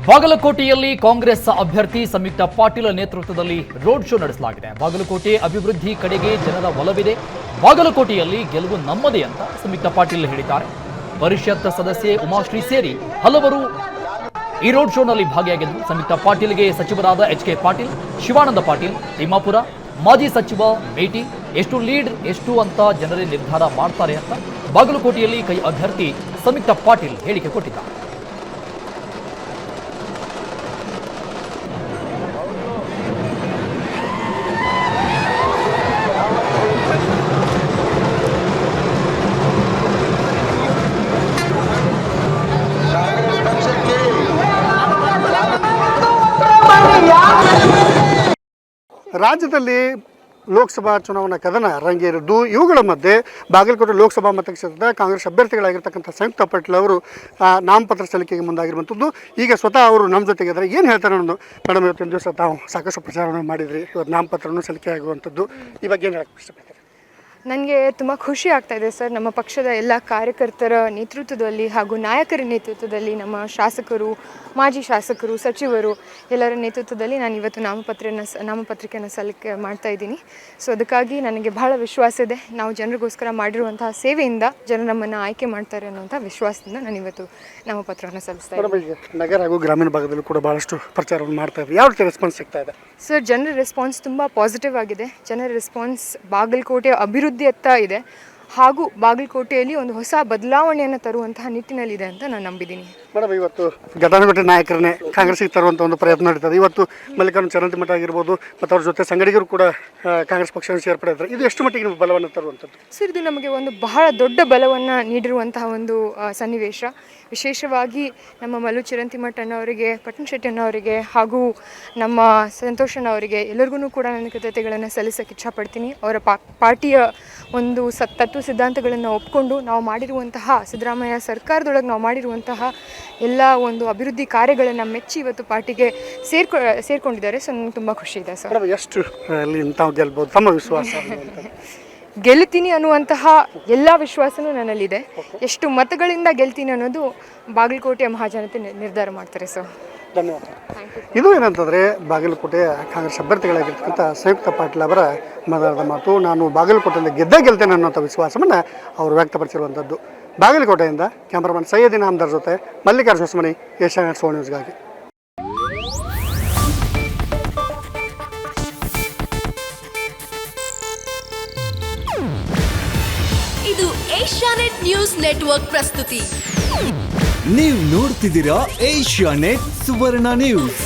ಬಾಗಲಕೋಟೆಯಲ್ಲಿ ಕಾಂಗ್ರೆಸ್ ಅಭ್ಯರ್ಥಿ ಸಂಯುಕ್ತ ಪಾಟೀಲ್ ನೇತೃತ್ವದಲ್ಲಿ ರೋಡ್ ಶೋ ನಡೆಸಲಾಗಿದೆ. ಬಾಗಲಕೋಟೆ ಅಭಿವೃದ್ಧಿ ಕಡೆಗೆ ಜನರ ಒಲವಿದೆ. ಬಾಗಲಕೋಟೆಯಲ್ಲಿ ಗೆಲುವು ನಮ್ಮದೇ ಅಂತ ಸಂಯುಕ್ತ ಪಾಟೀಲ್ ಹೇಳಿದ್ದಾರೆ. ಪರಿಷತ್ ಸದಸ್ಯೆ ಉಮಾಶ್ರೀ ಸೇರಿ ಹಲವರು ಈ ರೋಡ್ ಶೋನಲ್ಲಿ ಭಾಗಿಯಾಗಿದ್ದು, ಸಂಯುಕ್ತ ಪಾಟೀಲ್ಗೆ ಸಚಿವರಾದ ಎಚ್.ಕೆ. ಪಾಟೀಲ್, ಶಿವಾನಂದ ಪಾಟೀಲ್, ತಿಮ್ಮಾಪುರ, ಮಾಜಿ ಸಚಿವ ಭೇಟಿ, ಎಷ್ಟು ಲೀಡ್ ಎಷ್ಟು ಅಂತ ಜನರೇ ನಿರ್ಧಾರ ಮಾಡ್ತಾರೆ ಅಂತ ಬಾಗಲಕೋಟೆಯಲ್ಲಿ ಕೈ ಅಭ್ಯರ್ಥಿ ಸಂಯುಕ್ತ ಪಾಟೀಲ್ ಹೇಳಿಕೆ ಕೊಟ್ಟಿದ್ದಾರೆ. ರಾಜ್ಯದಲ್ಲಿ ಲೋಕಸಭಾ ಚುನಾವಣಾ ಕದನ ರಂಗೇರಿದ್ದು, ಇವುಗಳ ಮಧ್ಯೆ ಬಾಗಲಕೋಟೆ ಲೋಕಸಭಾ ಮತಕ್ಷೇತ್ರದ ಕಾಂಗ್ರೆಸ್ ಅಭ್ಯರ್ಥಿಗಳಾಗಿರ್ತಕ್ಕಂಥ ಸಂಯುಕ್ತ ಪಾಟೀಲ್ ಅವರು ನಾಮಪತ್ರ ಸಲ್ಲಿಕೆಗೆ ಮುಂದಾಗಿರುವಂಥದ್ದು. ಈಗ ಸ್ವತಃ ಅವರು ನಮ್ಮ ಜೊತೆಗಿದ್ದಾರೆ. ಏನು ಹೇಳ್ತಾರೆ ಅನ್ನೋದು. ಮೇಡಮ್, ಇವತ್ತಿನ ದಿವಸ ತಾವು ಸಾಕಷ್ಟು ಪ್ರಚಾರವನ್ನು ಮಾಡಿದ್ರಿ, ಇವತ್ತು ನಾಮಪತ್ರನೂ ಸಲ್ಲಿಕೆ ಆಗುವಂಥದ್ದು, ಈ ಬಗ್ಗೆ ಏನು ಹೇಳಕ್ಕೆ ಇಷ್ಟಪಡ್ತಾರೆ? ನನಗೆ ತುಂಬ ಖುಷಿ ಆಗ್ತಾಯಿದೆ ಸರ್. ನಮ್ಮ ಪಕ್ಷದ ಎಲ್ಲ ಕಾರ್ಯಕರ್ತರ ನೇತೃತ್ವದಲ್ಲಿ ಹಾಗೂ ನಾಯಕರ ನೇತೃತ್ವದಲ್ಲಿ, ನಮ್ಮ ಶಾಸಕರು, ಮಾಜಿ ಶಾಸಕರು, ಸಚಿವರು ಎಲ್ಲರ ನೇತೃತ್ವದಲ್ಲಿ ನಾನು ಇವತ್ತು ನಾಮಪತ್ರಿಕೆಯನ್ನು ಸಲ್ಲಿಕೆ ಮಾಡ್ತಾ ಇದ್ದೀನಿ. ಸೊ ಅದಕ್ಕಾಗಿ ನನಗೆ ಬಹಳ ವಿಶ್ವಾಸ ಇದೆ. ನಾವು ಜನರಿಗೋಸ್ಕರ ಮಾಡಿರುವಂತಹ ಸೇವೆಯಿಂದ ಜನರು ನಮ್ಮನ್ನು ಆಯ್ಕೆ ಮಾಡ್ತಾರೆ ಅನ್ನುವಂಥ ವಿಶ್ವಾಸದಿಂದ ನಾನು ಇವತ್ತು ನಾಮಪತ್ರವನ್ನು ಸಲ್ಲಿಸ್ತಾ ಇದ್ದೀನಿ. ನಗರ ಹಾಗೂ ಗ್ರಾಮೀಣ ಭಾಗದಲ್ಲೂ ಕೂಡ ಭಾಳಷ್ಟು ಪ್ರಚಾರವನ್ನು ಮಾಡ್ತಾ ಇದ್ದೀವಿ. ಯಾವ ರೀತಿ ರೆಸ್ಪಾನ್ಸ್ ಸಿಗ್ತಾ ಇದೆ ಸರ್? ಜನರ ರೆಸ್ಪಾನ್ಸ್ ತುಂಬ ಪಾಸಿಟಿವ್ ಆಗಿದೆ. ಜನರ ರೆಸ್ಪಾನ್ಸ್ ಬಾಗಲಕೋಟೆ ಅಭಿವೃದ್ಧಿಯತ್ತ ಇದೆ ಹಾಗೂ ಬಾಗಲಕೋಟೆಯಲ್ಲಿ ಒಂದು ಹೊಸ ಬದಲಾವಣೆಯನ್ನು ತರುವಂತಹ ನಿಟ್ಟಿನಲ್ಲಿದೆ ಅಂತ ನಾನು ನಂಬಿದ್ದೀನಿ. ಮೇಡಮ್, ಇವತ್ತು ಘಟಾನುಘಟಿ ನಾಯಕರನ್ನೇ ಕಾಂಗ್ರೆಸ್ಗೆ ತರುವಂಥ ಒಂದು ಪ್ರಯತ್ನ ನಡೀತದೆ. ಇವತ್ತು ಮಲ್ಲಿಕಾರ್ಜುನ ಚರಂತಿಮಠ ಆಗಿರ್ಬೋದು ಮತ್ತು ಅವ್ರ ಜೊತೆ ಸಂಗಡಿಗರು ಕೂಡ ಕಾಂಗ್ರೆಸ್ ಪಕ್ಷವನ್ನು ಸೇರ್ಪಡೆ ಇದ್ದಾರೆ. ಇದು ಎಷ್ಟು ಮಟ್ಟಿಗೆ ಬಲವನ್ನು ತರುವಂಥದ್ದು ಸರ್? ಇದು ನಮಗೆ ಒಂದು ಬಹಳ ದೊಡ್ಡ ಬಲವನ್ನು ನೀಡಿರುವಂತಹ ಒಂದು ಸನ್ನಿವೇಶ. ವಿಶೇಷವಾಗಿ ನಮ್ಮ ಮಲ್ಲು ಚಿರಂತಿಮಠ ಅಣ್ಣವರಿಗೆ, ಪಟ್ಟಣ ಶೆಟ್ಟಿ ಅಣ್ಣವರಿಗೆ ಹಾಗೂ ನಮ್ಮ ಸಂತೋಷಣ್ಣವರಿಗೆ ಎಲ್ಲರಿಗೂ ಕೂಡ ನನ್ನ ಕೃತಜ್ಞತೆಗಳನ್ನು ಸಲ್ಲಿಸೋಕ್ಕೆ ಇಚ್ಛಪಡ್ತೀನಿ. ಅವರ ಪಾರ್ಟಿಯ ಒಂದು ತತ್ವ ಸಿದ್ಧಾಂತಗಳನ್ನು ಒಪ್ಕೊಂಡು ನಾವು ಮಾಡಿರುವಂತಹ ಸಿದ್ದರಾಮಯ್ಯ ಸರ್ಕಾರದೊಳಗೆ ನಾವು ಮಾಡಿರುವಂತಹ ಎಲ್ಲ ಒಂದು ಅಭಿವೃದ್ಧಿ ಕಾರ್ಯಗಳನ್ನು ಮೆಚ್ಚಿ ಇವತ್ತು ಪಾರ್ಟಿಗೆ ಸೇರ್ಕೊಂಡಿದ್ದಾರೆ. ಸೊ ನನಗೆ ತುಂಬ ಖುಷಿ ಇದೆ ಸರ್. ಎಷ್ಟು ತಾವು ಗೆಲ್ಬೋದು ತಮ್ಮ ವಿಶ್ವಾಸ? ಗೆಲ್ತೀನಿ ಅನ್ನುವಂತಹ ಎಲ್ಲ ವಿಶ್ವಾಸನೂ ನನ್ನಲ್ಲಿದೆ. ಎಷ್ಟು ಮತಗಳಿಂದ ಗೆಲ್ತೀನಿ ಅನ್ನೋದು ಬಾಗಲಕೋಟೆಯ ಮಹಾಜನತೆ ನಿರ್ಧಾರ ಮಾಡ್ತಾರೆ ಸರ್. ಧನ್ಯವಾದ. ಇದು ಏನಂತಂದರೆ, ಬಾಗಲಕೋಟೆ ಕಾಂಗ್ರೆಸ್ ಅಭ್ಯರ್ಥಿಗಳಾಗಿರ್ತಕ್ಕಂಥ ಸಂಯುಕ್ತ ಪಾಟೀಲ್ ಅವರ ಮತದಾರದ ಮಾತು. ನಾನು ಬಾಗಲಕೋಟೆಯಲ್ಲಿ ಗೆಲ್ತೇನೆ ಅನ್ನೋಂಥ ವಿಶ್ವಾಸವನ್ನು ಅವರು ವ್ಯಕ್ತಪಡಿಸಿರುವಂಥದ್ದು. ಬಾಗಲಕೋಟೆಯಿಂದ ಕ್ಯಾಮ್ರಾಮನ್ ಸೈಯದಿನ್ ಅಹಮದರ್ ಜೊತೆ ಮಲ್ಲಿಕಾರ್ಜುನ ಹೊಸಮನಿ, ಏಷ್ಯಾನೆಟ್ 7 ನ್ಯೂಸ್ಗಾಗಿ. ಇದು ಏಷ್ಯಾನೆಟ್ ನ್ಯೂಸ್ ನೆಟ್ವರ್ಕ್ ಪ್ರಸ್ತುತಿ. ನೀವು ನೋಡ್ತಿದ್ದೀರಾ ಏಷ್ಯಾನೆಟ್ ಸುವರ್ಣ ನ್ಯೂಸ್.